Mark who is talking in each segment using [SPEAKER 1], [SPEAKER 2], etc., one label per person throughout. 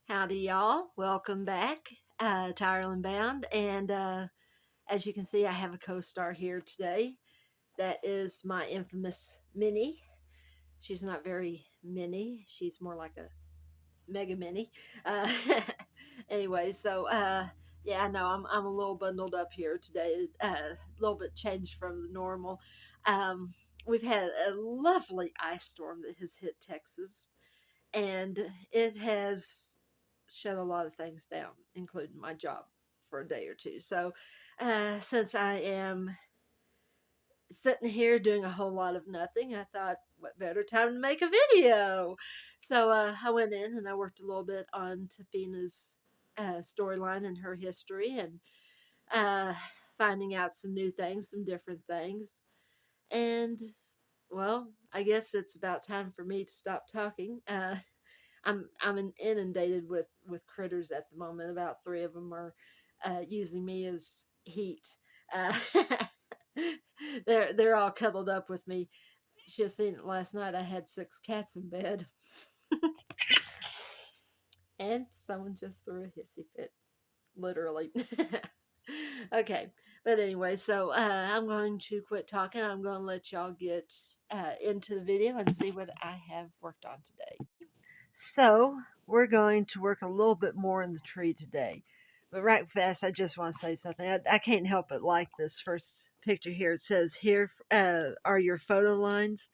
[SPEAKER 1] Howdy, y'all. Welcome back to Ireland Bound. And as you can see, I have a co star here today. That is my infamous Minnie. She's not very mini, she's more like a mega mini. Uh, anyway, yeah, I know I'm a little bundled up here today, a little bit changed from the normal. Um, we've had a lovely ice storm that has hit Texas, and it has shut a lot of things down, including my job for a day or two. So, since I am sitting here doing a whole lot of nothing, I thought, what better time to make a video? So, I went in and I worked a little bit on Taphena's storyline and her history and uh, finding out some new things, some different things. And, well, I guess it's about time for me to stop talking. I'm inundated with critters at the moment. About three of them are using me as heat. Uh, they're all cuddled up with me. Should have seen it last night. I had six cats in bed, and someone just threw a hissy fit, literally. Okay, but anyway, so I'm going to quit talking. I'm going to let y'all get into the video and see what I have worked on today. So, we're going to work a little bit more in the tree today. But right fast, I just want to say something. I can't help but like this first picture here. It says, here are your photo lines.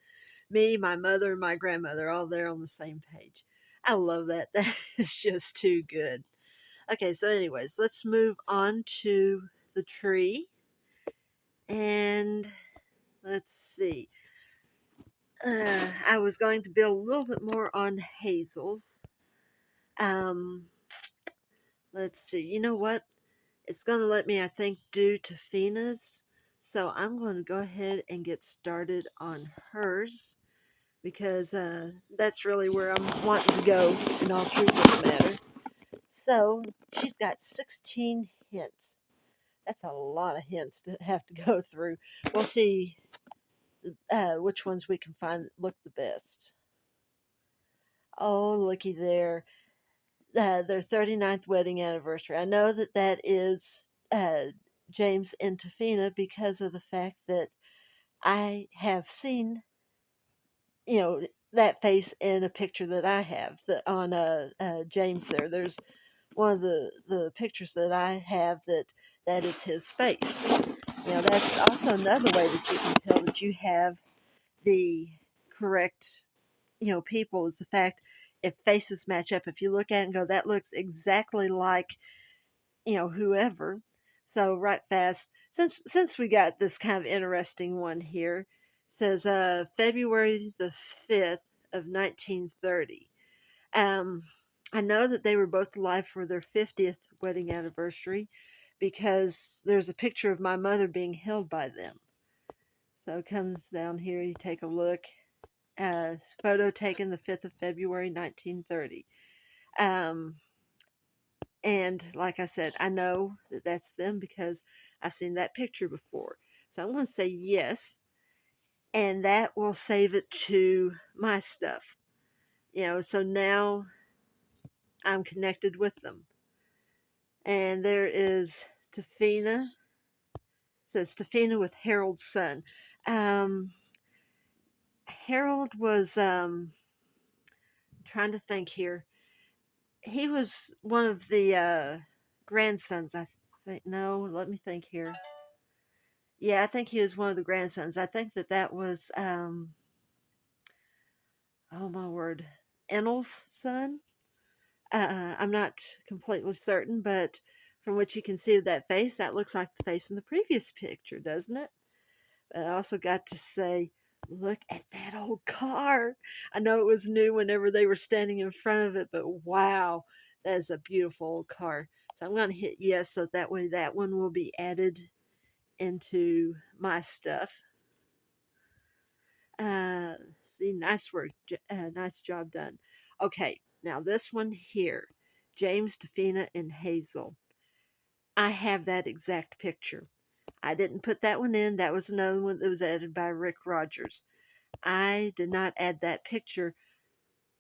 [SPEAKER 1] Me, my mother, and my grandmother, all there on the same page. I love that. That is just too good. Okay, so anyways, let's move on to the tree. And let's see. I was going to build a little bit more on Hazel's. Um, let's see. You know what? It's going to let me, I think, do Taphenas. So I'm going to go ahead and get started on hers because that's really where I'm wanting to go in all truth of the matter. So she's got 16 hints. That's a lot of hints to have to go through. We'll see which ones we can find that look the best. Oh, looky there. Their 39th wedding anniversary. I know that that is James and Taphena because of the fact that I have seen, that face in a picture that I have on James there. There's one of the pictures that I have that is his face. That's also another way that you can tell that you have the correct, people is the fact if faces match up. If you look at it and go, that looks exactly like, whoever. So right fast, since we got this kind of interesting one here, says February the 5th of 1930. Um, I know that they were both alive for their 50th wedding anniversary because there's a picture of my mother being held by them. So it comes down here, you take a look. Photo taken the 5th of February 1930. Um, and like I said, I know that that's them because I've seen that picture before. So I'm going to say yes, and that will save it to my stuff. So now I'm connected with them. And there is Taphena. It says Taphena with Harold's son. Um, Harold was trying to think here. He was one of the grandsons, I think. No, let me think here. Yeah, I think he was one of the grandsons. I think that was, oh my word, Enel's son. I'm not completely certain, but from what you can see of that face, that looks like the face in the previous picture, doesn't it? But I also got to say, look at that old car. I know it was new whenever they were standing in front of it, but wow, that is a beautiful old car. So I'm going to hit yes, so that way that one will be added into my stuff. See, nice work, nice job done. Okay, now this one here, James, Taphena, and Hazel. I have that exact picture. I didn't put that one in. That was another one that was added by Rick Rogers. I did not add that picture,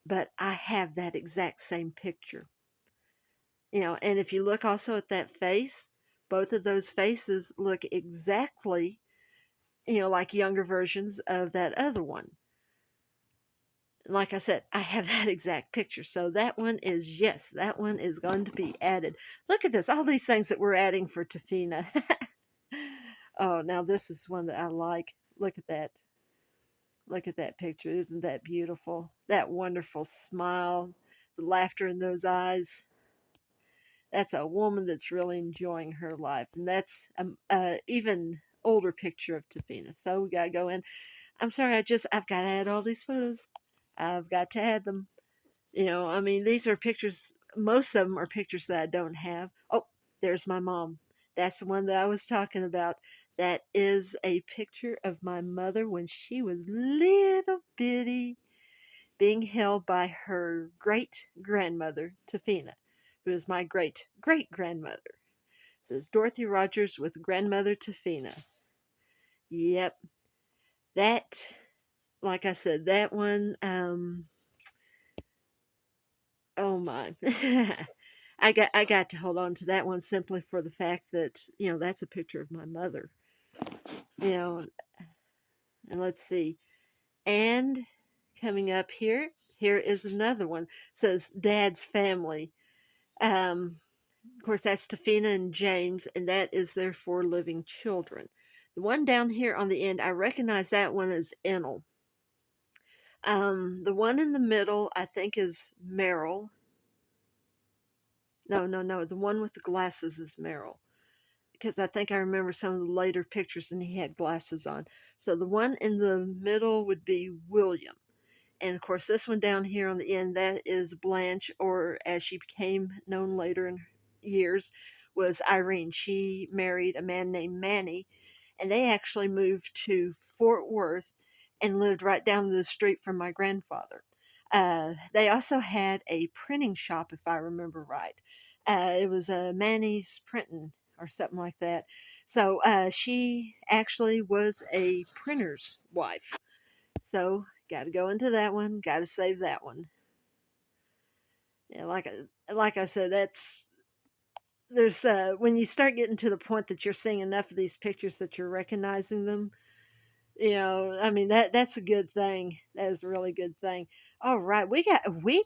[SPEAKER 1] but I have that exact same picture. And if you look also at that face, both of those faces look exactly, like younger versions of that other one. Like I said, I have that exact picture. So that one is, yes, that one is going to be added. Look at this, all these things that we're adding for Taphena. Oh, now this is one that I like. Look at that. Look at that picture. Isn't that beautiful? That wonderful smile, the laughter in those eyes. That's a woman that's really enjoying her life. And that's even older picture of Taphena. So we got to go in. I'm sorry, I've got to add all these photos. I've got to add them. I mean, these are pictures, most of them are pictures that I don't have. Oh, there's my mom. That's the one that I was talking about. That is a picture of my mother when she was little bitty, being held by her great grandmother, Taphena, who is my great great grandmother. It says Dorothy Rogers with grandmother Taphena. Yep, that, like I said, that one, oh my. I got to hold on to that one simply for the fact that, that's a picture of my mother. You know, and let's see. And coming up here is another one. It says Dad's family. Of course, that's Taphena and James, and that is their 4 living children. The one down here on the end, I recognize that one as Enel. The one in the middle, I think, is Merrill. No, no, no. The one with the glasses is Merrill. Because I think I remember some of the later pictures and he had glasses on. So the one in the middle would be William. And of course, this one down here on the end, that is Blanche, or as she became known later in years, was Irene. She married a man named Manny, and they actually moved to Fort Worth and lived right down the street from my grandfather. They also had a printing shop, if I remember right. It was Manny's Printing or something like that. So she actually was a printer's wife. So got to go into that one. Got to save that one. Yeah, like I said, that's there's when you start getting to the point that you're seeing enough of these pictures that you're recognizing them. I mean, that's a good thing. That is a really good thing. All right, we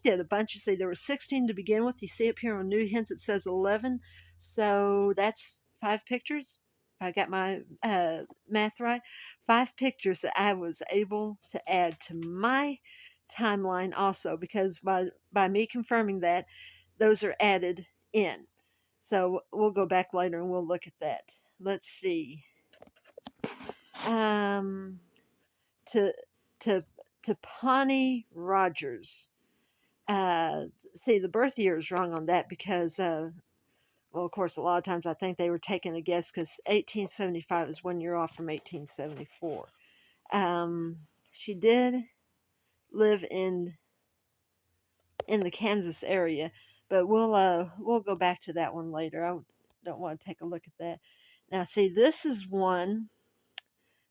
[SPEAKER 1] did a bunch. You see, there were 16 to begin with. You see up here on New Hints it says 11, so that's 5 pictures. If I got my math right, 5 pictures that I was able to add to my timeline also, because by me confirming that, those are added in. So we'll go back later and we'll look at that. Let's see. Um, to to to Pawnee Rogers. See, the birth year is wrong on that because, well, of course, a lot of times I think they were taking a guess because 1875 is 1 year off from 1874. She did live in the Kansas area, but we'll go back to that one later. I don't want to take a look at that. Now, see, this is one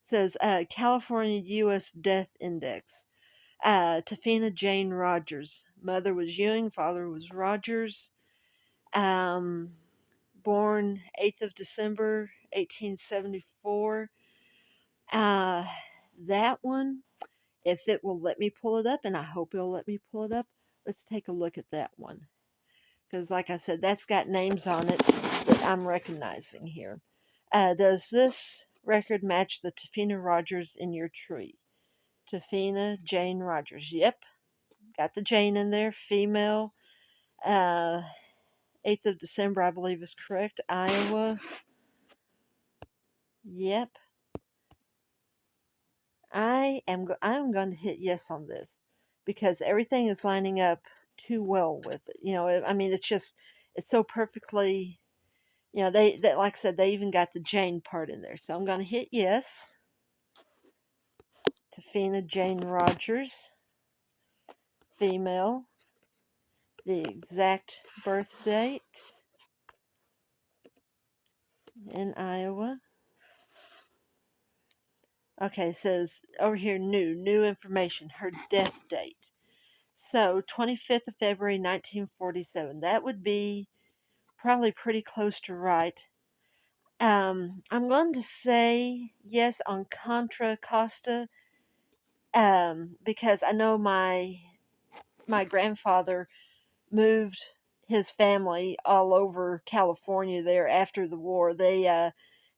[SPEAKER 1] says California U.S. Death Index. Taphena Jane Rogers. Mother was Ewing, father was Rogers. Um, Born 8th of December, 1874. Uh, that one, if it will let me pull it up, and I hope it'll let me pull it up, let's take a look at that one. Because, like I said, that's got names on it that I'm recognizing here. Does this record match the Taphena Rogers in your tree? Taphena Jane Rogers. Yep, got the Jane in there. Female. Uh, 8th of December, I believe, is correct. Iowa. Yep. I'm going to hit yes on this because everything is lining up too well with it. I mean, it's so perfectly. They like I said, they even got the Jane part in there. So I'm going to hit yes. Taphena Jane Rogers, female. The exact birth date in Iowa. Okay, it says over here new information, her death date. So 25th of February 1947. That would be probably pretty close to right. I'm going to say yes on Contra Costa, because I know my grandfather moved his family all over California there after the war. They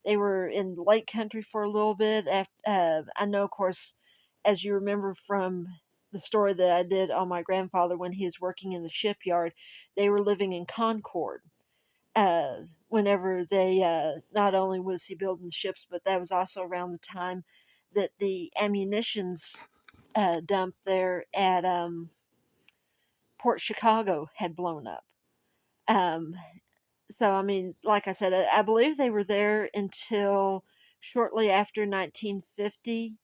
[SPEAKER 1] were in Lake Country for a little bit. After, I know, of course, as you remember from the story that I did on my grandfather when he was working in the shipyard, they were living in Concord. Whenever they not only was he building the ships, but that was also around the time that the ammunitions dump there at Port Chicago had blown up. Um, so, I mean, like I said, I believe they were there until shortly after 1950.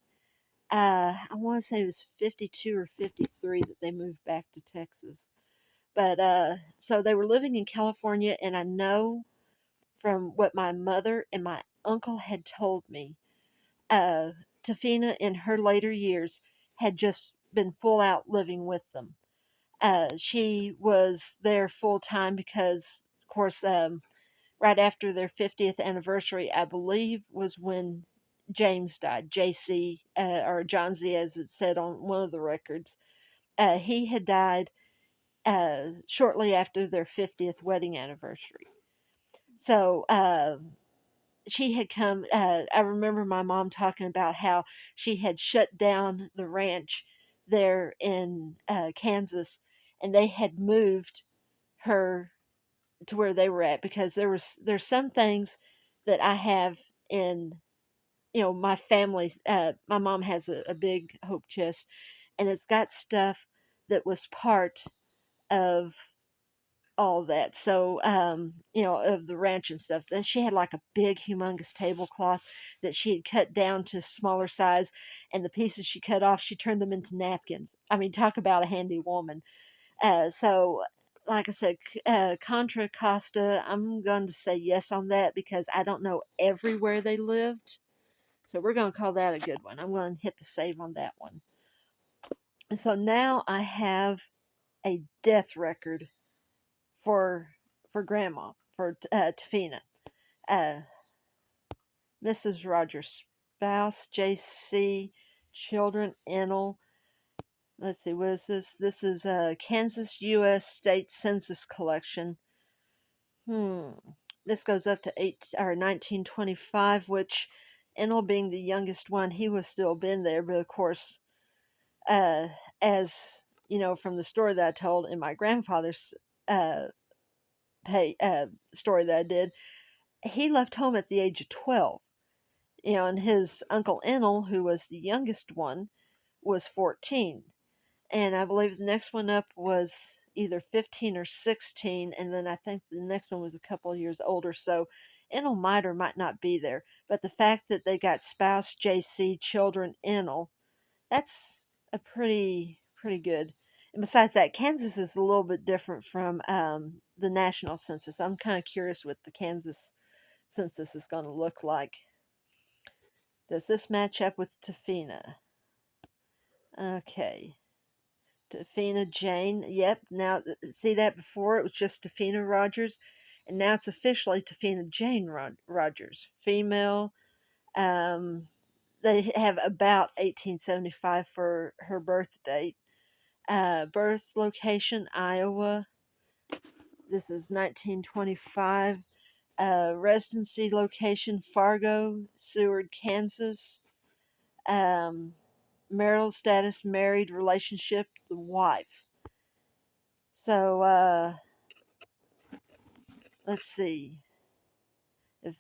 [SPEAKER 1] I want to say it was 52 or 53 that they moved back to Texas. But so they were living in California, and I know from what my mother and my uncle had told me, uh, Tafina in her later years had just been full out living with them. She was there full time because, of course, right after their 50th anniversary, I believe, was when James died. JC, or John Z, as it said on one of the records. He had died shortly after their 50th wedding anniversary. So she had come. I remember my mom talking about how she had shut down the ranch there in Kansas, and they had moved her to where they were at because there's some things that I have in my family. My mom has a big hope chest, and it's got stuff that was part of all that. So, of the ranch and stuff. Then she had like a big, humongous tablecloth that she had cut down to smaller size, and the pieces she cut off, she turned them into napkins. I mean, talk about a handy woman. So, like I said, Contra Costa, I'm going to say yes on that because I don't know everywhere they lived. So we're going to call that a good one. I'm going to hit the save on that one. And so now I have a death record for Grandma, for Tafina. Uh, Mrs. Rogers' spouse, J.C., children, Enel. Let's see, what is this? This is Kansas U.S. State Census Collection. This goes up to 1925, which Enel being the youngest one, he was still been there, but of course, uh, as you know from the story that I told in my grandfather's uh, story that I did, he left home at the age of 12. And his uncle Enel, who was the youngest one, was 14. And I believe the next one up was either 15 or 16, and then I think the next one was a couple of years older. So Enel might or might not be there. But the fact that they got spouse, JC, children, Enel, that's a pretty good. And besides that, Kansas is a little bit different from the national census. I'm kind of curious what the Kansas census is going to look like. Does this match up with Tafina? Okay. Tafina Jane. Yep. Now, see that before it was just Tafina Rogers, and now it's officially Tafina Jane Rogers, female. Um, they have about 1875 for her birth date. Birth location Iowa. This is 1925. Residency location Fargo, Seward, Kansas. Um, Marital status married, relationship the wife. So let's see. If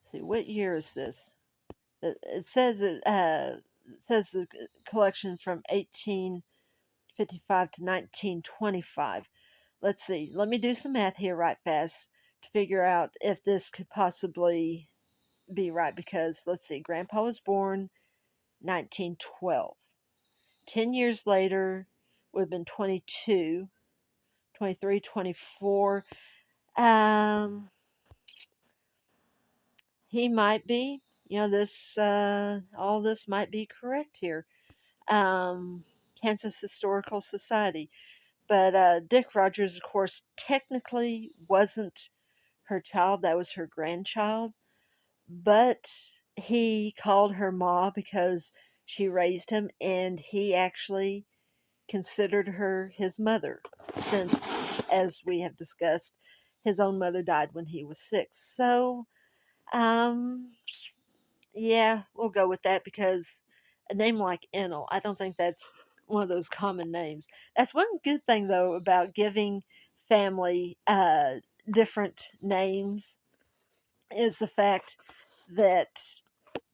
[SPEAKER 1] see what year is this? It says it says the collection from 1855 to 1925. Let's see. Let me do some math here right fast to figure out if this could possibly be right because let's see. Grandpa was born 1912. 10 years later would have been 22, 23, 24. He might be. This all this might be correct here. Kansas Historical Society. But Dick Rogers, of course, technically wasn't her child, that was her grandchild. But he called her Ma because she raised him, and he actually considered her his mother, since, as we have discussed, his own mother died when he was 6. So, um, yeah, we'll go with that because a name like Enel, I don't think that's one of those common names. That's one good thing, though, about giving family different names is the fact that,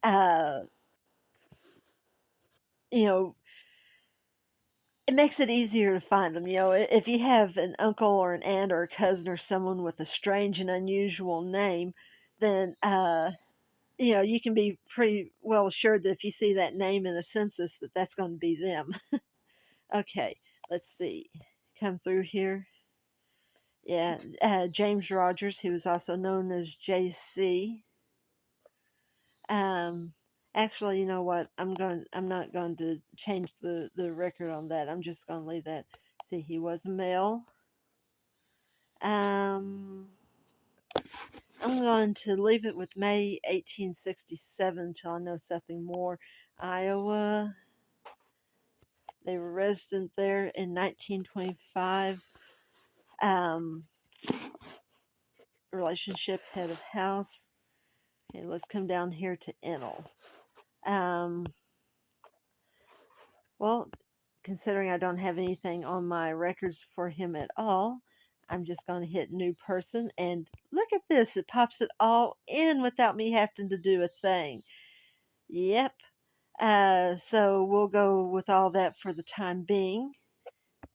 [SPEAKER 1] uh, you know, it makes it easier to find them. If you have an uncle or an aunt or a cousin or someone with a strange and unusual name, then you can be pretty well assured that if you see that name in the census, that that's going to be them. Okay, let's see. Come through here. Yeah, James Rogers, he was also known as JC. Um, Actually, you know what? I'm not going to change the record on that. I'm just going to leave that. See, he was a male. Um, I'm going to leave it with May 1867 until I know something more. Iowa. They were resident there in 1925. Um, Relationship, head of house. Okay, let's come down here to Enel. Um, well, considering I don't have anything on my records for him at all, I'm just going to hit new person, and look at this. It pops it all in without me having to do a thing. Yep. So we'll go with all that for the time being.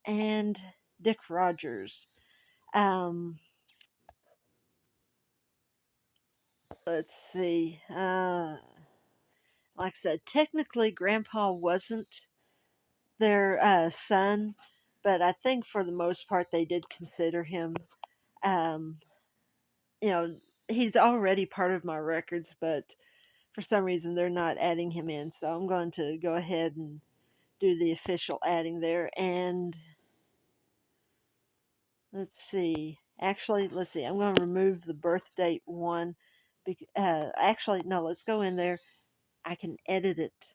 [SPEAKER 1] And Dick Rogers. Um, let's see. Like I said, technically, Grandpa wasn't their son, but I think for the most part they did consider him. Um, you know, he's already part of my records, but for some reason they're not adding him in. So I'm going to go ahead and do the official adding there. And let's see. Actually, let's see. I'm going to remove the birth date one. Actually, no, let's go in there. I can edit it.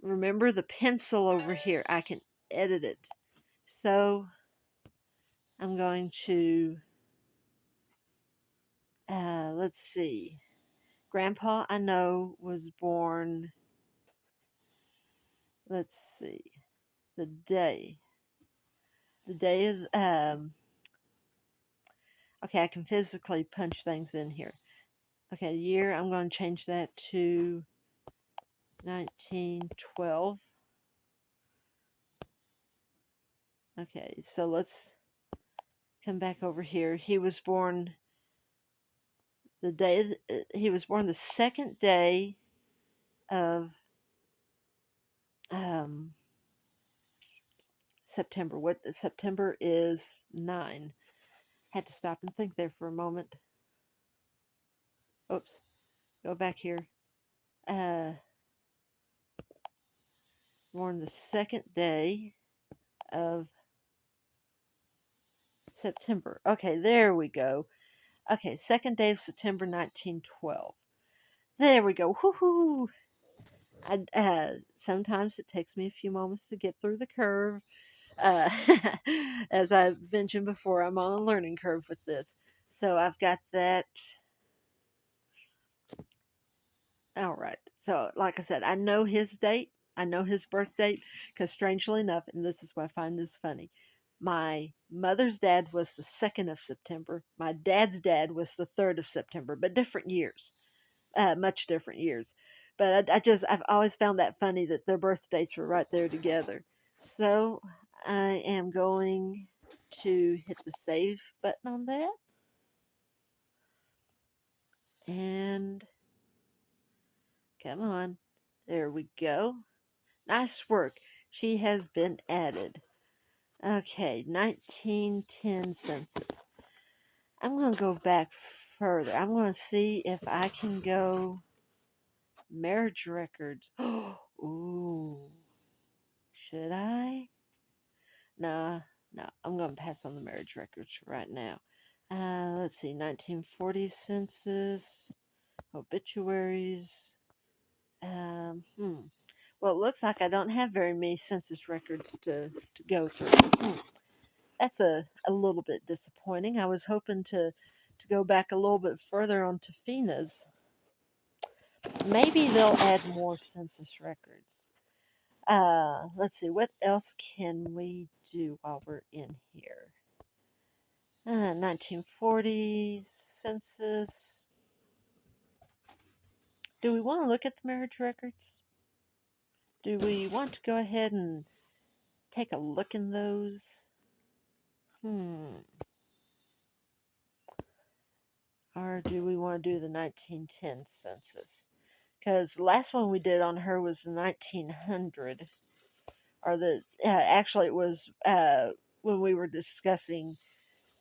[SPEAKER 1] Remember the pencil over here? I can edit it. So I'm going to, let's see. Grandpa, I know, was born, let's see, the day. The day of, okay, I can physically punch things in here. Okay, year, I'm going to change that to 1912. Okay, so let's come back over here. He was born he was born the second day of um, September. What September is 9. Had to stop and think there for a moment. Oops, go back here. Uh, Born the second day of September. Okay, there we go. Okay, second day of September 1912. There we go. Woohoo! Sometimes it takes me a few moments to get through the curve. Uh, as I've mentioned before, I'm on a learning curve with this. So I've got that. All right. So, like I said, I know his date. I know his birth date because, strangely enough, and this is what I find this funny, my mother's dad was the 2nd of September. My dad's dad was the 3rd of September, but different years, much different years. But I've always found that funny that their birth dates were right there together. So I am going to hit the save button on that. And come on. There we go. Nice work. She has been added. Okay, 1910 census. I'm going to go back further. I'm going to see if I can go marriage records. Ooh. Should I? Nah. No, I'm going to pass on the marriage records right now. Let's see, 1940 census, obituaries. Well, it looks like I don't have very many census records to go through. That's a little bit disappointing. I was hoping to go back a little bit further on Taphenas. Maybe they'll add more census records. Let's see, what else can we do while we're in here? 1940s census. Do we want to look at the marriage records? Do we want to go ahead and take a look in those? Or do we want to do the 1910 census? Because the last one we did on her was 1900. Or actually, it was when we were discussing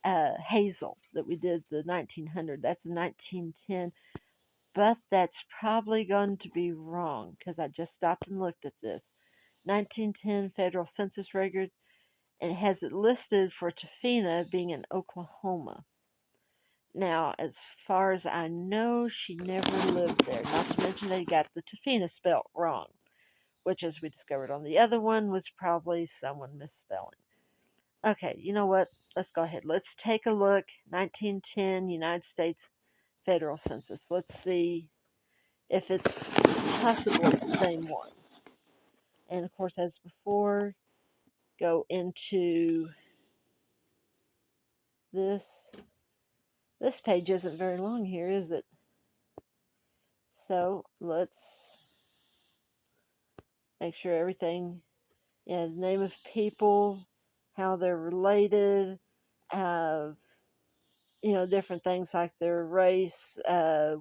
[SPEAKER 1] Hazel that we did the 1900. That's 1910. But that's probably going to be wrong because I just stopped and looked at this. 1910 federal census record, and it has it listed for Taphenas being in Oklahoma. Now, as far as I know, she never lived there. Not to mention they got the Taphenas spelt wrong, which, as we discovered on the other one, was probably someone misspelling. Okay, you know what? Let's go ahead. Let's take a look. 1910 United States federal census. Let's see if it's possibly the same one. And of course, as before, go into this. This page isn't very long here, is it? So let's make sure everything, the name of people, how they're related, uh, different things like their race,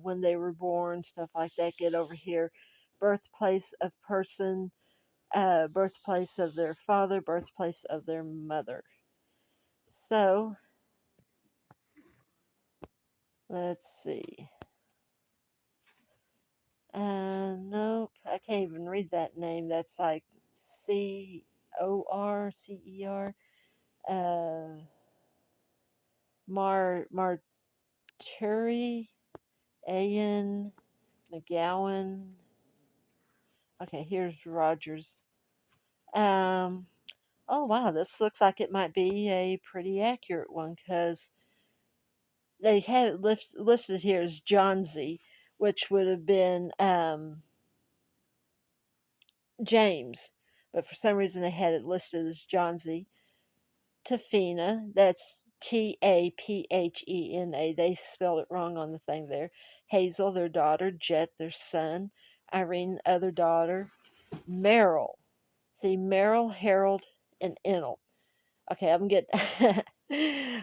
[SPEAKER 1] when they were born, stuff like that. Get over here, birthplace of person, birthplace of their father, birthplace of their mother. So, let's see. Nope, I can't even read that name. That's like Corcer. Marturi, Ayan, McGowan. Okay, here's Rogers. Um, oh wow, this looks like it might be a pretty accurate one because they had it listed here as John Z, which would have been James, but for some reason they had it listed as John Z. Taphena, that's Taphena. They spelled it wrong on the thing there. Hazel, their daughter. Jet, their son. Irene, other daughter. Merrill. See, Merrill, Harold, and Ennell. Okay, I'm getting.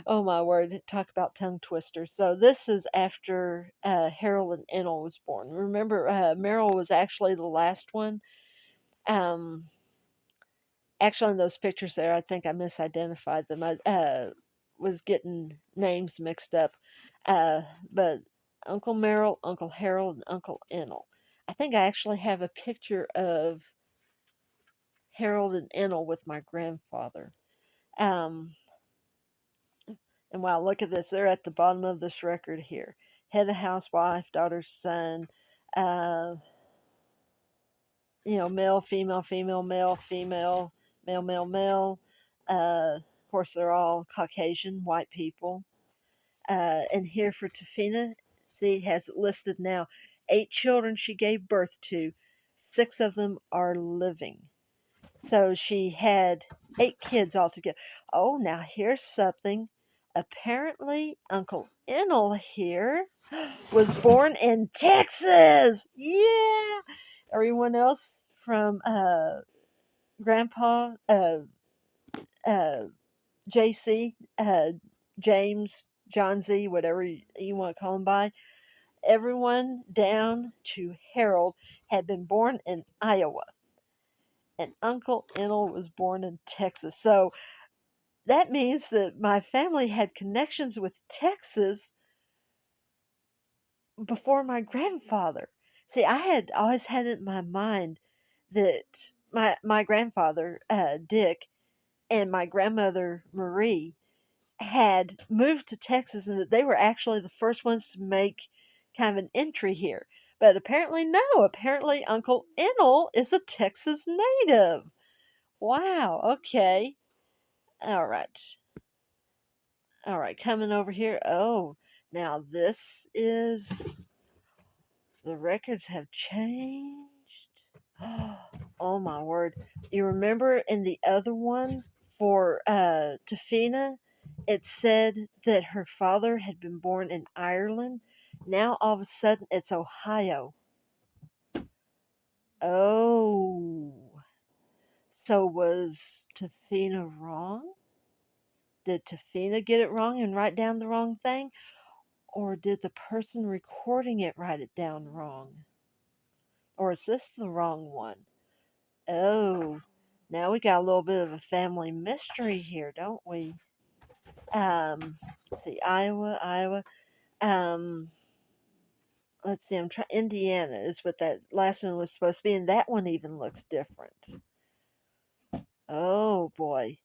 [SPEAKER 1] Oh my word! Talk about tongue twister. So this is after Harold and Ennell was born. Remember, Merrill was actually the last one. Um, Actually, in those pictures there, I think I misidentified them. I was getting names mixed up. But Uncle Merrill, Uncle Harold, and Uncle Ennell. I think I actually have a picture of Harold and Ennell with my grandfather. Um, and wow, look at this. They're at the bottom of this record here. Head of housewife, daughter's son, uh, male, female, female, male, female, male, male, male. Of course, they're all Caucasian, white people. And here for Tafina, see, has listed now 8 children she gave birth to. 6 of them are living. So she had 8 kids altogether. Oh, now here's something. Apparently, Uncle Ennell here was born in Texas. Yeah. Everyone else from Grandpa, uh, JC, James, John Z, whatever you want to call him by, everyone down to Harold had been born in Iowa. And Uncle Ennell was born in Texas. So that means that my family had connections with Texas before my grandfather. See, I had always had it in my mind that my grandfather, Dick, and my grandmother Marie had moved to Texas, and that they were actually the first ones to make kind of an entry here. But apparently, no. Apparently, Uncle Enel is a Texas native. Wow. Okay. All right. All right. Coming over here. Oh, now this is the records have changed. Oh my word. You remember in the other one for Tafina, it said that her father had been born in Ireland. Now all of a sudden it's Ohio. Oh. So was Tafina wrong? Did Tafina get it wrong and write down the wrong thing? Or did the person recording it write it down wrong? Or is this the wrong one? Oh, now we got a little bit of a family mystery here, don't we? Let's see, Iowa. Um, let's see, I'm trying. Indiana is what that last one was supposed to be, and that one even looks different. Oh boy.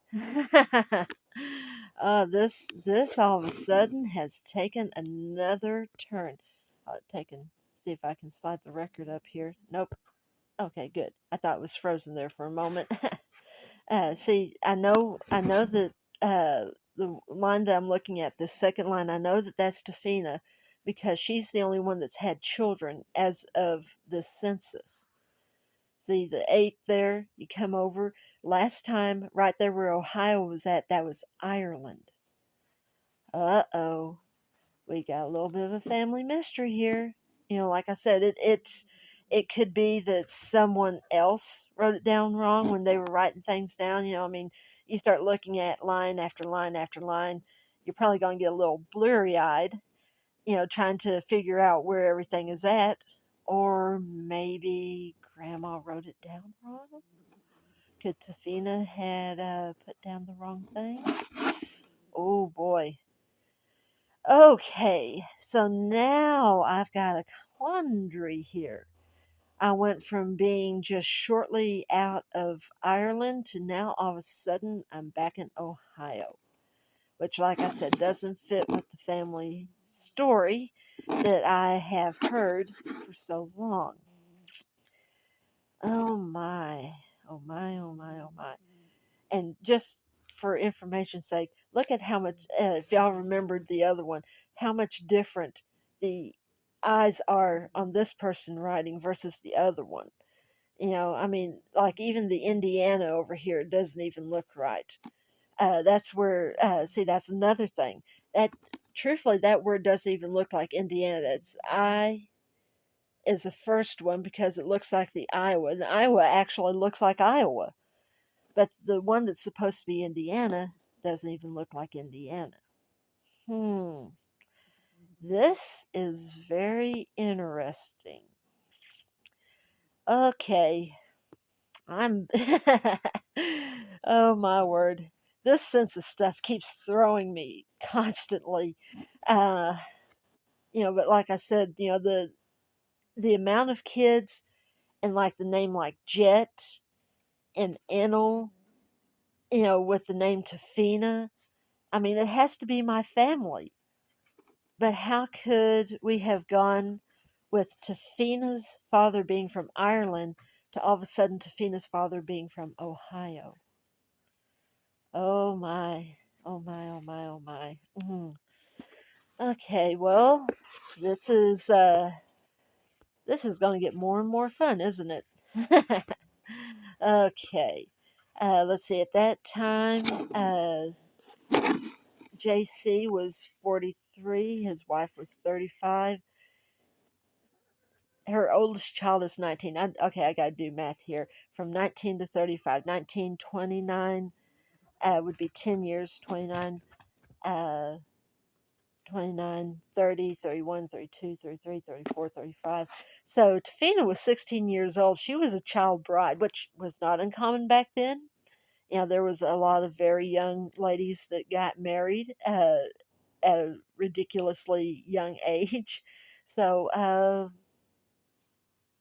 [SPEAKER 1] This all of a sudden has taken another turn. See if I can slide the record up here. Nope. Okay, good. I thought it was frozen there for a moment. See, I know that the line that I'm looking at, the second line, I know that that's Tafina because she's the only one that's had children as of the census. See the eight there, you come over. Last time, right there where Ohio was at, that was Ireland. Uh-oh. We got a little bit of a family mystery here. Like I said, it could be that someone else wrote it down wrong when they were writing things down. I mean, you start looking at line after line after line, you're probably going to get a little blurry eyed, trying to figure out where everything is at. Or maybe Grandma wrote it down wrong. Could Tafina had put down the wrong thing? Oh boy. Okay, so now I've got a quandary here. I went from being just shortly out of Ireland to now all of a sudden I'm back in Ohio, which, like I said, doesn't fit with the family story that I have heard for so long. Oh my, oh my, oh my, oh my. And just for information's sake, look at how much, if y'all remembered the other one, how much different the eyes are on this person writing versus the other one. I mean, like even the Indiana over here doesn't even look right. That's where, see, that's another thing. That, truthfully, that word doesn't even look like Indiana. It's I is the first one because it looks like the Iowa. And Iowa actually looks like Iowa. But the one that's supposed to be Indiana doesn't even look like Indiana. Hmm. This is very interesting. Okay. I'm. Oh my word. This census stuff keeps throwing me constantly. Uh, but like I said, the amount of kids and like the name like Jet and Enel, with the name Tafina. I mean, it has to be my family. But how could we have gone with Tafina's father being from Ireland to all of a sudden Tafina's father being from Ohio? Oh my, oh my, oh my, oh my. Okay, well, this is uh, this is going to get more and more fun, isn't it? Okay, let's see. At that time, JC was 43. His wife was 35. Her oldest child is 19. Okay, I gotta do math here. From 19 to 35. 1929 would be 10 years. 29, uh, 29, 30, 31, 32, 33, 34, 35. So Tafina was 16 years old. She was a child bride, which was not uncommon back then. There was a lot of very young ladies that got married at a ridiculously young age. So,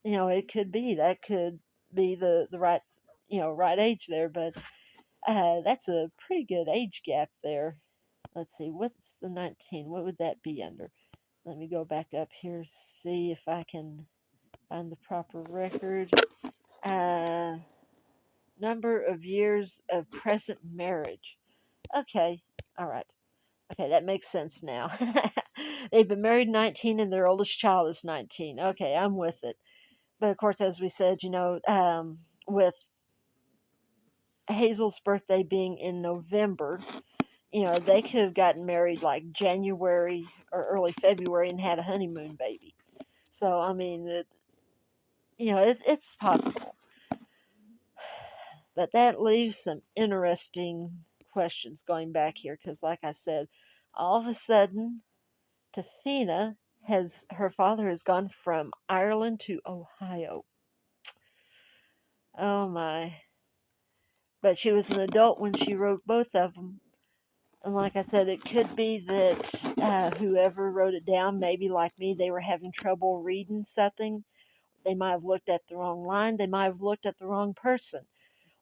[SPEAKER 1] it could be that could be the right right age there, but That's a pretty good age gap there. Let's see, what's the 19? What would that be under? Let me go back up here, see if I can find the proper record. Uh, Number of years of present marriage. Okay, all right. Okay, that makes sense now. They've been married 19 and their oldest child is 19. Okay, I'm with it. But of course, as we said, with Hazel's birthday being in November, they could have gotten married like January or early February and had a honeymoon baby. So, I mean, it's possible. But that leaves some interesting questions going back here because, like I said, all of a sudden, Taphenas her father has gone from Ireland to Ohio. Oh my. But she was an adult when she wrote both of them. And like I said, it could be that whoever wrote it down, maybe like me, they were having trouble reading something. They might have looked at the wrong line. They might have looked at the wrong person.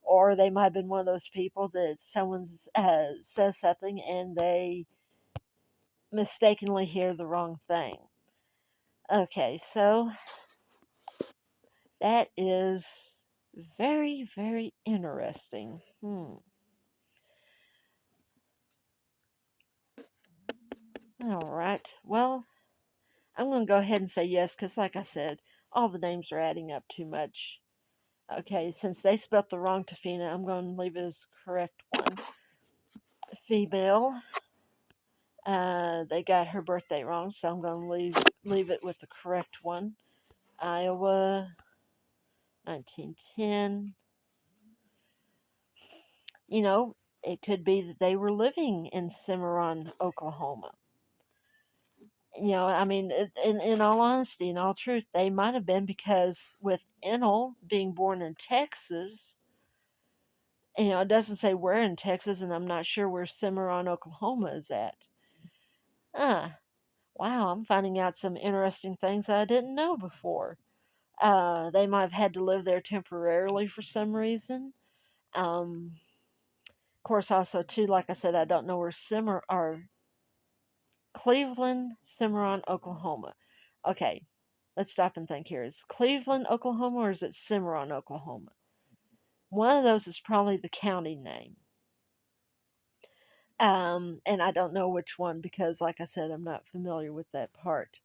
[SPEAKER 1] Or they might have been one of those people that someone says something and they mistakenly hear the wrong thing. Okay, so that is very, very interesting. All right. Well, I'm going to go ahead and say yes because, like I said, all the names are adding up too much. Okay, since they spelt the wrong Tafina, I'm going to leave it as correct one. Female. They got her birthday wrong, so I'm going to leave it with the correct one. Iowa, 1910. It could be that they were living in Cimarron, Oklahoma. I mean, in all honesty, in all truth, they might have been because with Enel being born in Texas, it doesn't say where in Texas, and I'm not sure where Cimarron, Oklahoma is at. Ah, wow, I'm finding out some interesting things I didn't know before. They might have had to live there temporarily for some reason. Of course, also too, like I said, I don't know where Cleveland, Cimarron, Oklahoma. Okay, let's stop and think here. Is Cleveland, Oklahoma, or is it Cimarron, Oklahoma? One of those is probably the county name. And I don't know which one because, like I said, I'm not familiar with that part.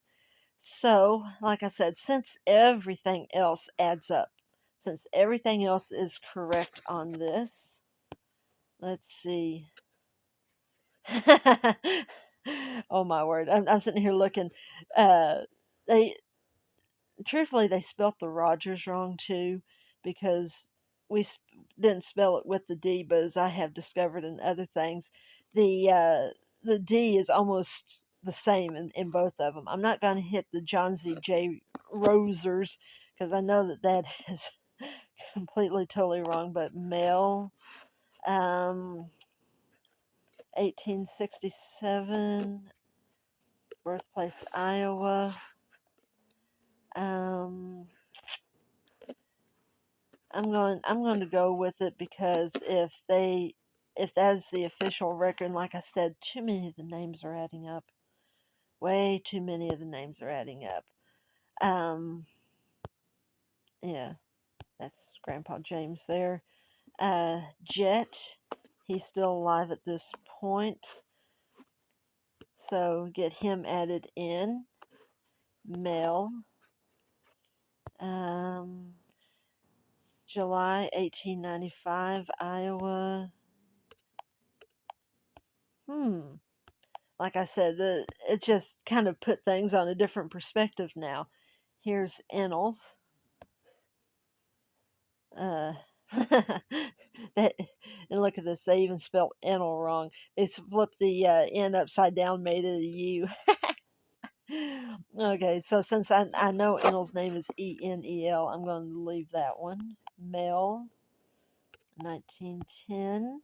[SPEAKER 1] So, like I said, since everything else adds up, since everything else is correct on this, let's see. Oh my word! I'm sitting here looking. They truthfully they spelt the Rogers wrong too, because we didn't spell it with the D, but as I have discovered in other things, the D is almost the same in both of them. I'm not going to hit the John Z. J. Rosers because I know that is completely totally wrong. But male, 1867, birthplace Iowa. Um, I'm going to go with it because if that's the official record, like I said, too many of the names are adding up. Way too many of the names are adding up. Um, yeah, that's Grandpa James there. Jet, he's still alive at this point, so get him added in. Mel. Um, July 1895, Iowa. Like I said, it just kind of put things on a different perspective now. Here's Ennels. Uh, that, and look at this, they even spelled Ennel wrong. They flipped the N upside down, made it a U. Okay, so since I know Ennel's name is Enel, I'm going to leave that one. Mel, 1910.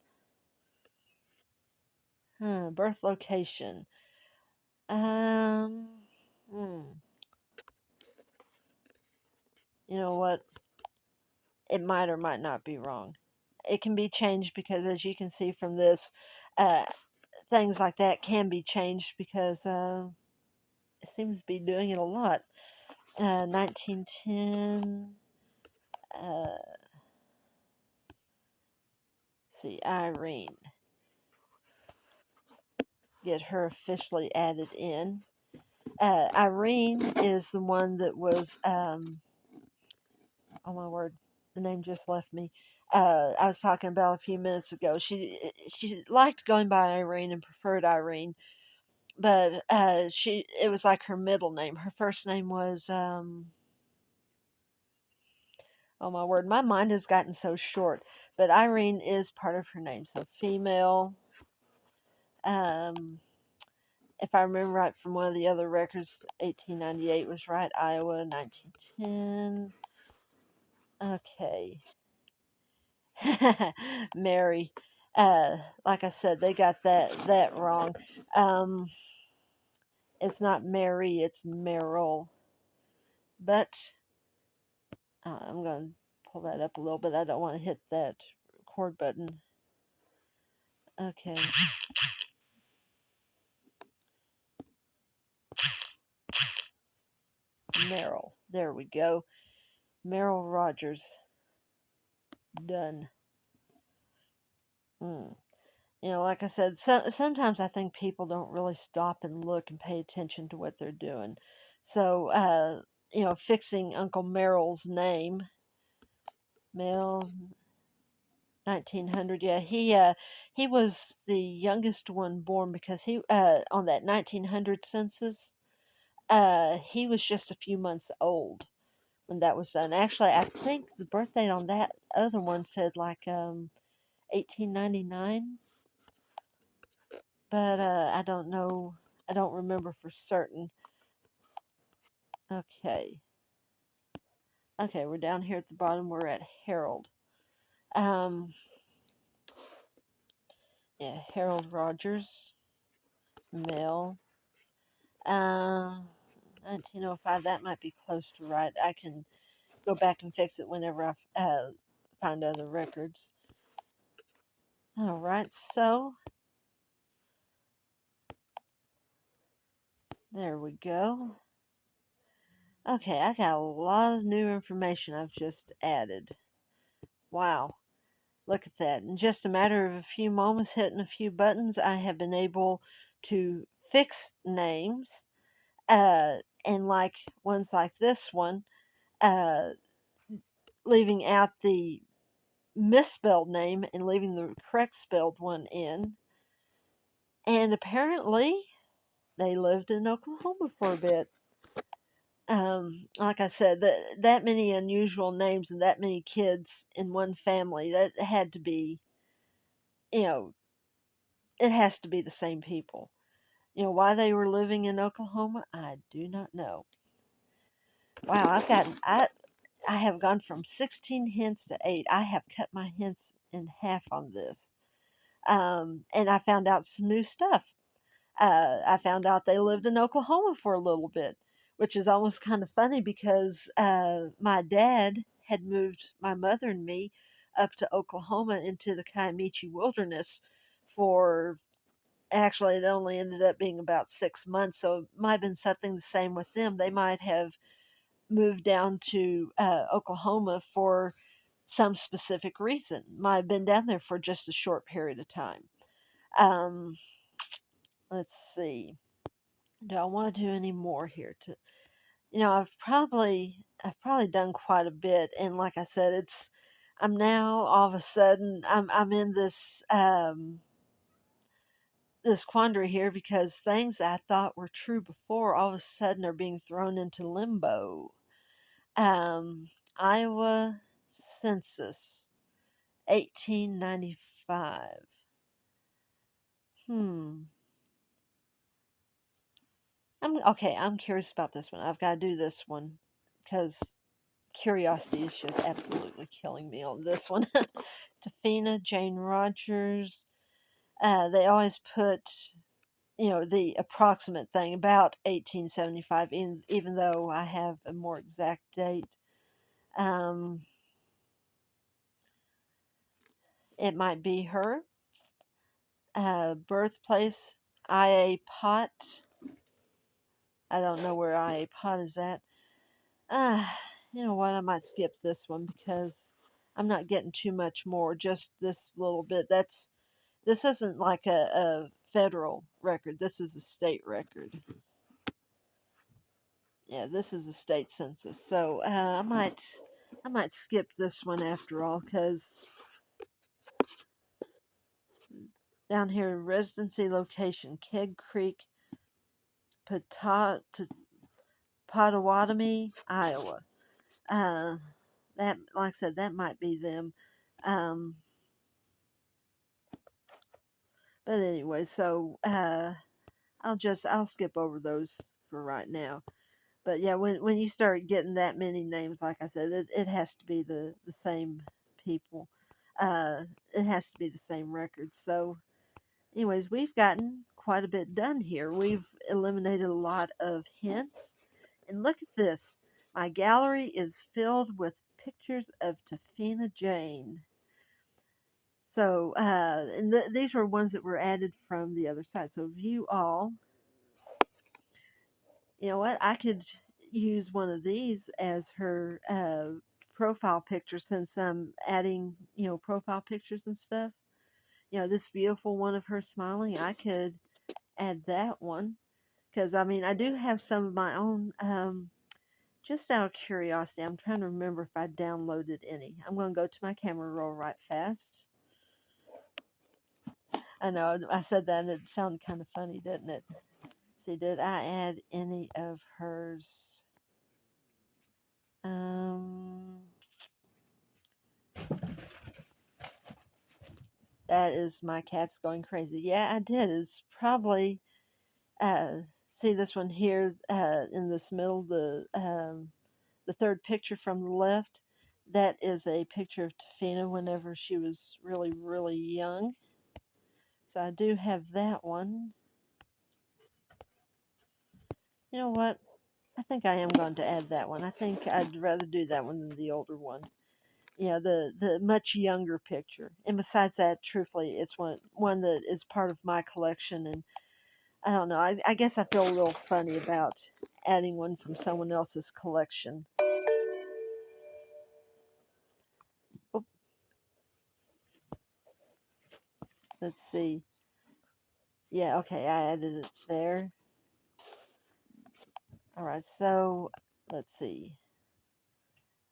[SPEAKER 1] Birth location. Um, hmm. You know what? It might or might not be wrong. it can be changed because, as you can see from this, uh, things like that can be changed because it seems to be doing it a lot. 1910. See, Irene. Get her officially added in. Irene is the one that was, oh my word, the name just left me. I was talking about a few minutes ago. She liked going by Irene and preferred Irene, but it was like her middle name. Her first name was oh my word, my mind has gotten so short. But Irene is part of her name, so female. Um, if I remember right from one of the other records, 1898 was right. Iowa, 1910. Okay. Mary. Like I said, they got that wrong. Um, it's not Mary, it's Merrill. But I'm going to pull that up a little bit. I don't want to hit that record button. Okay. Merrill. There we go. Merrill Rogers. Done. Mm. Like I said, sometimes I think people don't really stop and look and pay attention to what they're doing. So, fixing Uncle Merrill's name, Mel, 1900. Yeah, he was the youngest one born because he on that 1900 census, he was just a few months old when that was done. Actually, I think the birth date on that other one said like 1899. But I don't know. I don't remember for certain. Okay. Okay, we're down here at the bottom. We're at Harold. Um, yeah, Harold Rogers, male. 1905. That might be close to right. I can go back and fix it whenever I find other records. All right, so there we go. Okay, I got a lot of new information I've just added. Wow. Look at that. In just a matter of a few moments, hitting a few buttons, I have been able to fix names. And like ones like this one, uh, leaving out the misspelled name and leaving the correct spelled one in. And apparently, they lived in Oklahoma for a bit. Like I said, that many unusual names and that many kids in one family, that had to be, you know, it has to be the same people. Why they were living in Oklahoma, I do not know. Wow, I have gone from 16 hints to 8. I have cut my hints in half on this. And I found out some new stuff. I found out they lived in Oklahoma for a little bit, which is almost kind of funny because my dad had moved my mother and me up to Oklahoma into the Kiamichi wilderness for, actually, it only ended up being about 6 months, so it might have been something the same with them. They might have moved down to Oklahoma for some specific reason. Might have been down there for just a short period of time. Um, let's see. Do I want to do any more here? I've probably done quite a bit, and like I said, I'm now all of a sudden I'm in this quandary here because things I thought were true before all of a sudden are being thrown into limbo. Iowa Census, 1895. Hmm. I'm curious about this one. I've got to do this one because curiosity is just absolutely killing me on this one. Taphenas, Jane Rogers. They always put the approximate thing about 1875, even though I have a more exact date. Um, It might be her. Birthplace, IA Pot. I don't know where IA Pot is at. Uh, you know what? I might skip this one because I'm not getting too much more. Just this little bit. This isn't like a federal record. This is a state record. Yeah, this is a state census. So I might skip this one after all because down here residency location Keg Creek, Potawatomi, Iowa. Uh, that, like I said, that might be them. Um, but anyway, so I'll skip over those for right now. But yeah, when you start getting that many names, like I said, it has to be the same people. It has to be the same records. So, anyways, we've gotten quite a bit done here. We've eliminated a lot of hints. And look at this. My gallery is filled with pictures of Tafina Jane. So, and these were ones that were added from the other side. So, view all. You know what? I could use one of these as her profile picture since I'm adding, profile pictures and stuff. This beautiful one of her smiling, I could add that one because I mean, I do have some of my own. Just out of curiosity, I'm trying to remember if I downloaded any. I'm going to go to my camera roll right fast. I know I said that and it sounded kind of funny, didn't it? See, did I add any of hers? Um, that is my cat's going crazy. Yeah, I did. It's probably see this one here in this middle, the third picture from the left. That is a picture of Tafina whenever she was really, really young. So I do have that one. You know what? I think I am going to add that one. I think I'd rather do that one than the older one. The much younger picture. And besides that, truthfully, it's one that is part of my collection. And I don't know. I guess I feel a little funny about adding one from someone else's collection. Oh, let's see. Yeah, okay, I added it there. All right, so let's see.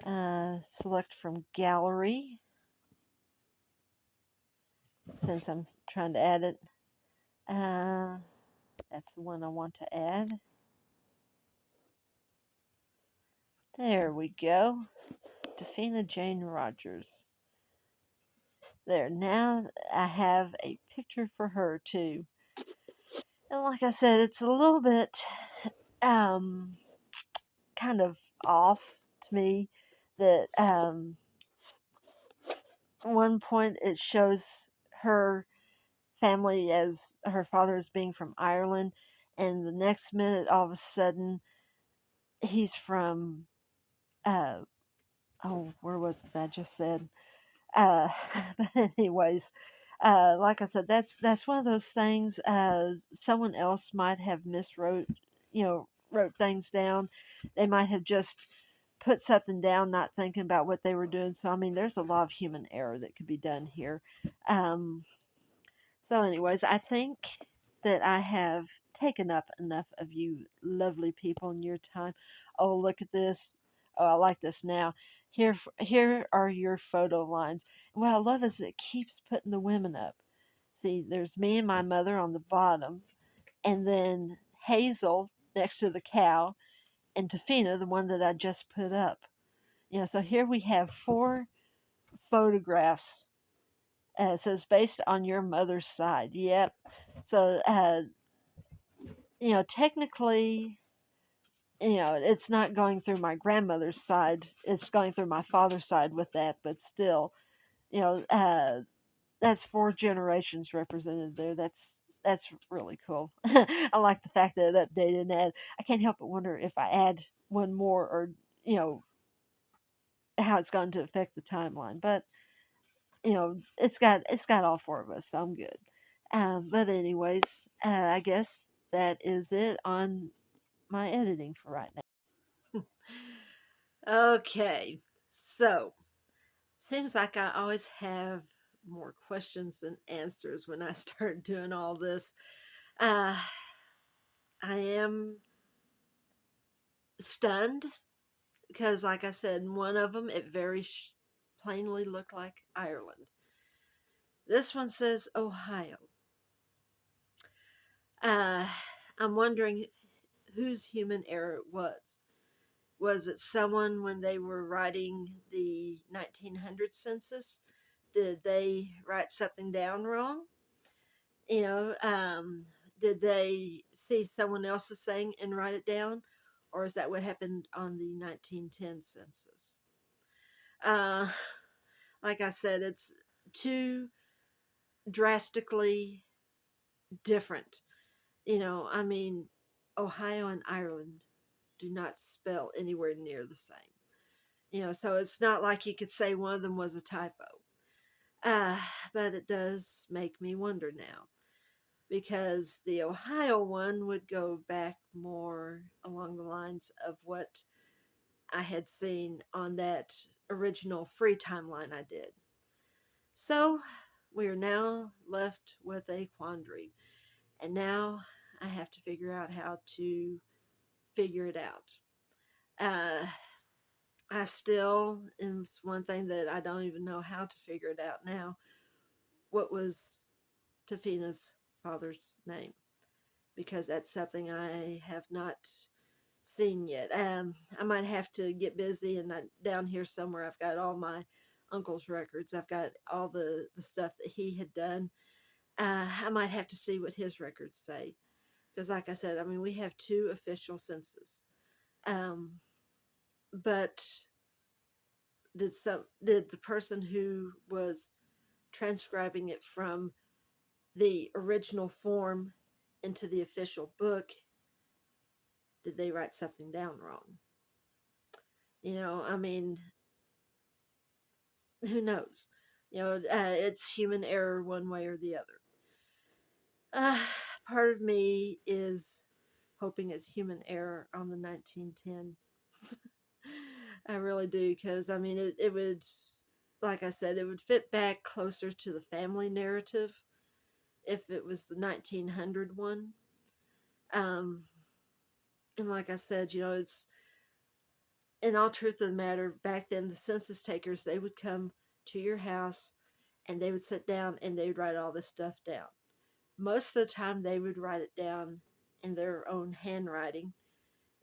[SPEAKER 1] Select from gallery since I'm trying to add it. That's the one I want to add. There we go. Tafina Jane Rogers. There, now I have a picture for her too. And like I said, it's a little bit kind of off to me that at one point it shows her family as her father as being from Ireland, and the next minute all of a sudden he's from uh oh, where was it that I just said? Uh, but anyways, like I said, that's one of those things. Someone else might have wrote things down. They might have just put something down, not thinking about what they were doing. So I mean, there's a lot of human error that could be done here. Um, so, anyways, I think that I have taken up enough of you lovely people in your time. Oh, look at this. Oh, I like this now. Here are your photo lines. And what I love is it keeps putting the women up. See, there's me and my mother on the bottom, and then Hazel next to the cow, and Tafina, the one that I just put up. So here we have 4 photographs. It says based on your mother's side. Yep. So, technically, it's not going through my grandmother's side. It's going through my father's side with that, but still, you know, uh, that's 4 generations represented there. That's really cool. I like the fact that it updated and add. I can't help but wonder if I add one more or, how it's going to affect the timeline. But it's got all four of us, so I'm good. But anyways, I guess that is it on my editing for right now. Okay, so seems like I always have more questions than answers when I start doing all this. Uh, I am stunned because, like I said, in one of them it very plainly looked like Ireland. This one says Ohio. Uh, I'm wondering whose human error it was. Was it someone when they were writing the 1900 census? Did they write something down wrong? You know, did they see someone else's thing and write it down? Or is that what happened on the 1910 census? Uh, like I said, it's too drastically different. I mean, Ohio and Ireland do not spell anywhere near the same. So it's not like you could say one of them was a typo. Uh, but it does make me wonder now because the Ohio one would go back more along the lines of what I had seen on that original free timeline I did. So we are now left with a quandary. And now I have to figure out how to figure it out. Uh, I still, and it's one thing that I don't even know how to figure it out now. What was Taphenas' father's name? Because that's something I have not seen yet. I might have to get busy, and down here somewhere I've got all my uncle's records. I've got all the stuff that he had done. I might have to see what his records say. Because, like I said, I mean, we have two official census. Um, but did the person who was transcribing it from the original form into the official book, did they write something down wrong? I mean, who knows? It's human error one way or the other. Uh, Part of me is hoping it's human error on the 1910. I really do, because I mean, it would, like I said, it would fit back closer to the family narrative if it was the 1900 one. Um, and like I said, it's in all truth of the matter, back then the census takers, they would come to your house and they would sit down and they would write all this stuff down. Most of the time they would write it down in their own handwriting.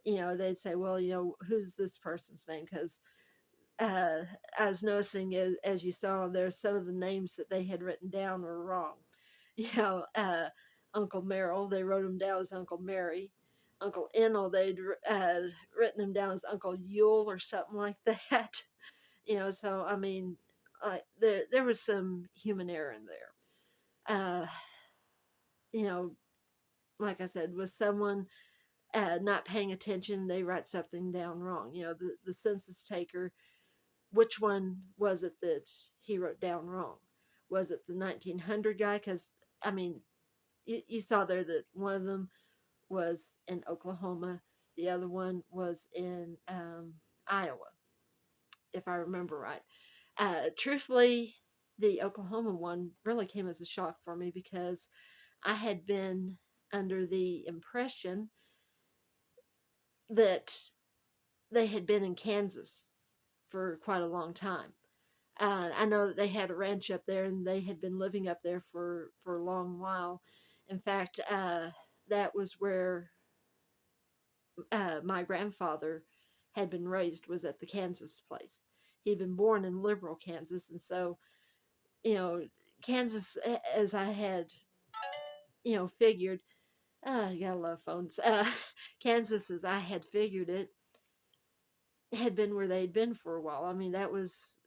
[SPEAKER 1] They'd say, well, who's this person's name? Because I was noticing, as you saw there, some of the names that they had written down were wrong. You know, uh, Uncle Merrill, they wrote him down as Uncle Mary. Uncle Ennell, they'd written him down as Uncle Yule or something like that. So I mean, there was some human error in there. Uh, you know, like I said, with someone not paying attention, they write something down wrong. The census taker, which one was it that he wrote down wrong? Was it the 1900 guy? Because, I mean, you saw there that one of them was in Oklahoma, the other one was in Iowa, if I remember right. Truthfully, the Oklahoma one really came as a shock for me because I had been under the impression that they had been in Kansas for quite a long time. I know that they had a ranch up there and they had been living up there for a long while. In fact, that was where my grandfather had been raised, was at the Kansas place. He'd been born in Liberal, Kansas, and so you know Kansas, as I had figured. You gotta love phones. Kansas, as I had figured it, had been where they'd been for a while. I mean, that was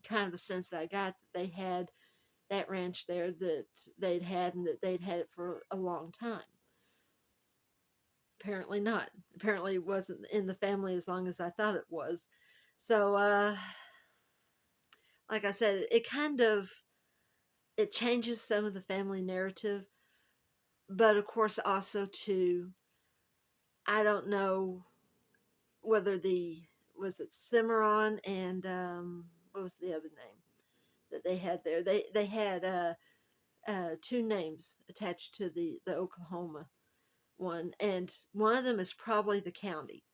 [SPEAKER 1] kind of the sense I got, that they had that ranch there that they'd had and that they'd had it for a long time. Apparently not. Apparently it wasn't in the family as long as I thought it was. So, like I said, it kind of it changes some of the family narrative, but of course also too, I don't know whether the was it Cimarron and what was the other name that they had there? They had two names attached to the Oklahoma one, and one of them is probably the county,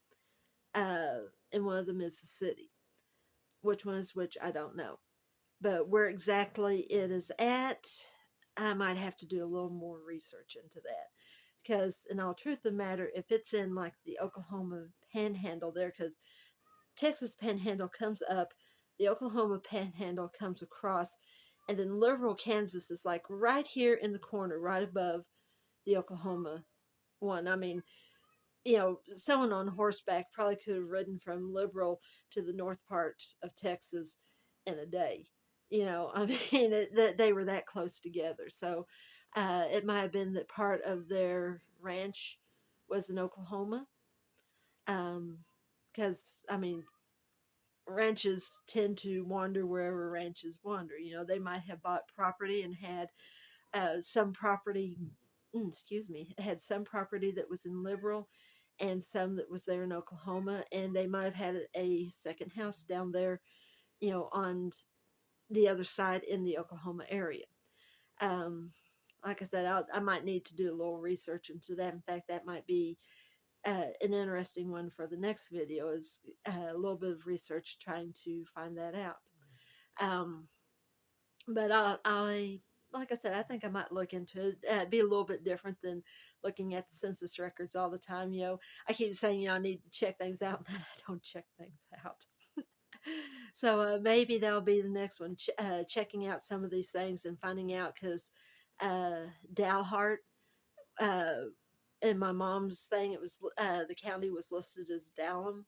[SPEAKER 1] uh, and one of them is the city. Which one is which, I don't know. But where exactly it is at, I might have to do a little more research into that. Because, in all truth of the matter, if it's in like the Oklahoma panhandle there, because Texas panhandle comes up, the Oklahoma panhandle comes across, and then liberal Kansas is like right here in the corner, right above the Oklahoma one. I mean, someone on horseback probably could have ridden from Liberal to the north part of Texas in a day. I mean, that they were that close together. So it might have been that part of their ranch was in Oklahoma. Because, I mean, ranches tend to wander wherever ranches wander. They might have bought property and had some property, excuse me, had some property that was in Liberal and some that was there in Oklahoma, and they might have had a second house down there, on the other side in the Oklahoma area. Um, like I said, I might need to do a little research into that. In fact, that might be an interesting one for the next video, is a little bit of research trying to find that out. Um, but like I said, I think I might look into it. Be a little bit different than looking at the census records all the time. I keep saying, I need to check things out, and then I don't check things out. So maybe that'll be the next one, checking out some of these things and finding out, because Dalhart, uh, in my mom's thing, it was the county was listed as Dallam,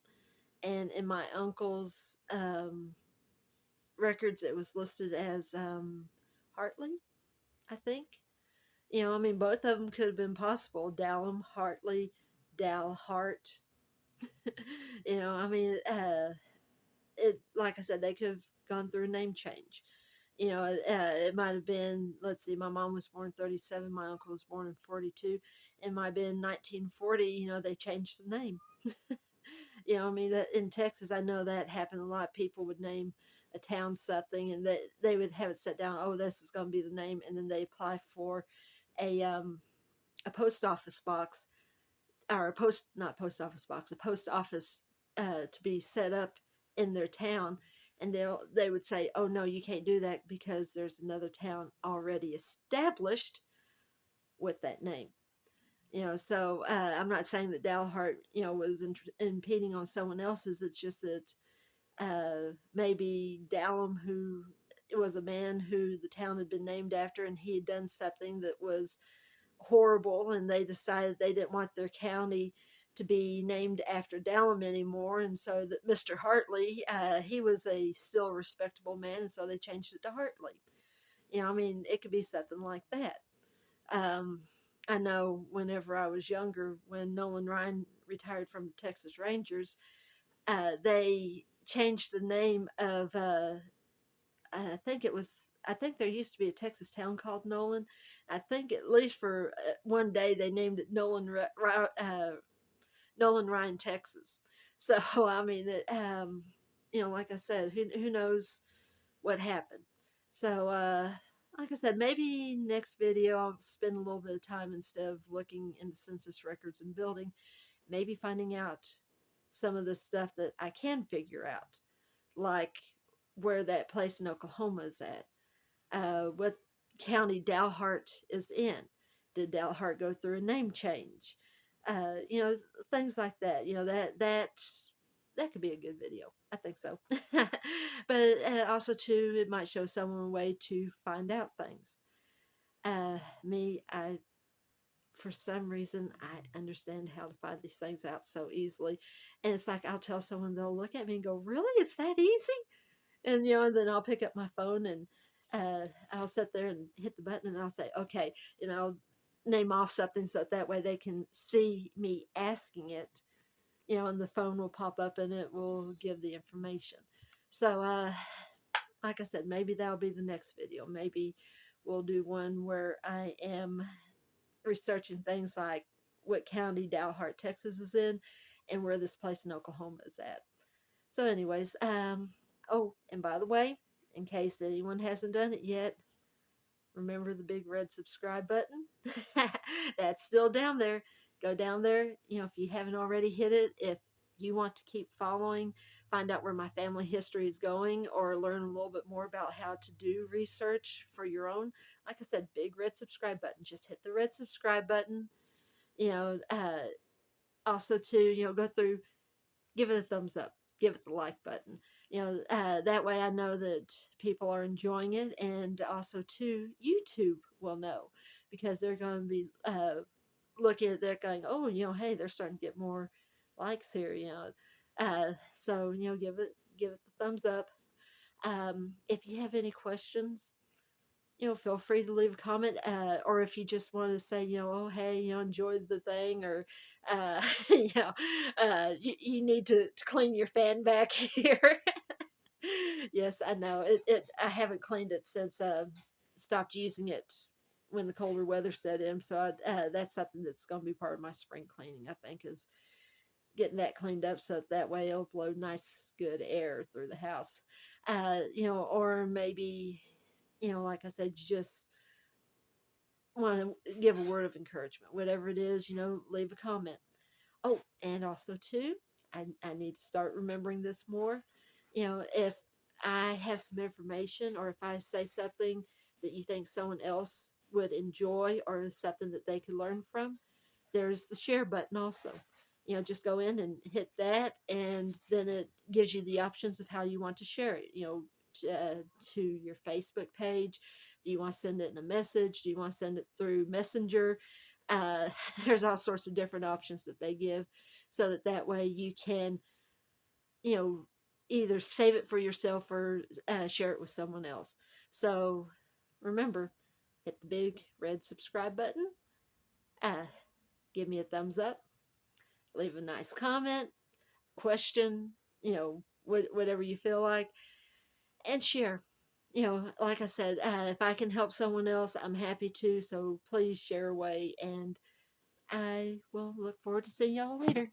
[SPEAKER 1] and in my uncle's records, it was listed as Hartley, I think. I mean, both of them could have been possible. Dallam, Hartley, Dalhart. I mean, it like I said, they could have gone through a name change. It might have been, let's see, my mom was born 37, my uncle was born in 42. It might have been 1940, they changed the name. I mean, that in Texas, I know that happened a lot. People would name a town something, and they would have it set down. Oh, this is going to be the name, and then they apply for a post office box, or a post not post office box, a post office to be set up in their town, and they would say, oh no, you can't do that because there's another town already established with that name. So I'm not saying that Dalhart, was impeding on someone else's. It's just that maybe Dallam, who was a man who the town had been named after, and he had done something that was horrible, and they decided they didn't want their county to be named after Dallam anymore, and so that Mr. Hartley, he was a still respectable man, and so they changed it to Hartley. I mean, it could be something like that. Um, I know whenever I was younger, when Nolan Ryan retired from the Texas Rangers, they changed the name of, I think there used to be a Texas town called Nolan. I think at least for one day they named it Nolan Ryan, Texas. So, I mean, like I said, who knows what happened. So, like I said, maybe next video I'll spend a little bit of time, instead of looking in the census records and building, maybe finding out some of the stuff that I can figure out, like where that place in Oklahoma is at, what county Dalhart is in. Did Dalhart go through a name change? Things like that. That could be a good video. I think so. But also too, it might show someone a way to find out things. I for some reason I understand how to find these things out so easily, and it's like I'll tell someone, they'll look at me and go, "Really? It's that easy?" And and then I'll pick up my phone, and I'll sit there and hit the button, and I'll say, "Okay," name off something, so that way they can see me asking it, and the phone will pop up and it will give the information. So like I said, maybe that'll be the next video. Maybe we'll do one where I am researching things like what county Dalhart, Texas is in, and where this place in Oklahoma is at. So, anyways, oh, and by the way, in case anyone hasn't done it yet, remember the big red subscribe button? That's still down there. Go down there. If you haven't already hit it, if you want to keep following, find out where my family history is going, or learn a little bit more about how to do research for your own, like I said, big red subscribe button. Just hit the red subscribe button. You know, also to, go through, give it a thumbs up, give it the like button. That way I know that people are enjoying it, and also too, YouTube will know because they're going to be looking at that, going, oh, hey, they're starting to get more likes here. So give it the thumbs up. If you have any questions, feel free to leave a comment, or if you just want to say, oh, hey, enjoyed the thing, or, you need to clean your fan back here. Yes, I know I haven't cleaned it since stopped using it when the colder weather set in. So that's something that's going to be part of my spring cleaning, I think, is getting that cleaned up so that way it'll blow nice, good air through the house. Or maybe, like I said, just want to give a word of encouragement. Whatever it is, leave a comment. Oh, and also too, I need to start remembering this more. If I have some information, or if I say something that you think someone else would enjoy, or something that they could learn from, there's the share button also. Just go in and hit that, and then it gives you the options of how you want to share it. To your Facebook page. Do you want to send it in a message? Do you want to send it through Messenger? Uh, there's all sorts of different options that they give, so that way you can, you know, either save it for yourself or share it with someone else. So remember, hit the big red subscribe button. Uh, Give me a thumbs up. Leave a nice comment, question, whatever you feel like, and share. Like I said, if I can help someone else, I'm happy to. So please share away, and I will look forward to seeing y'all later.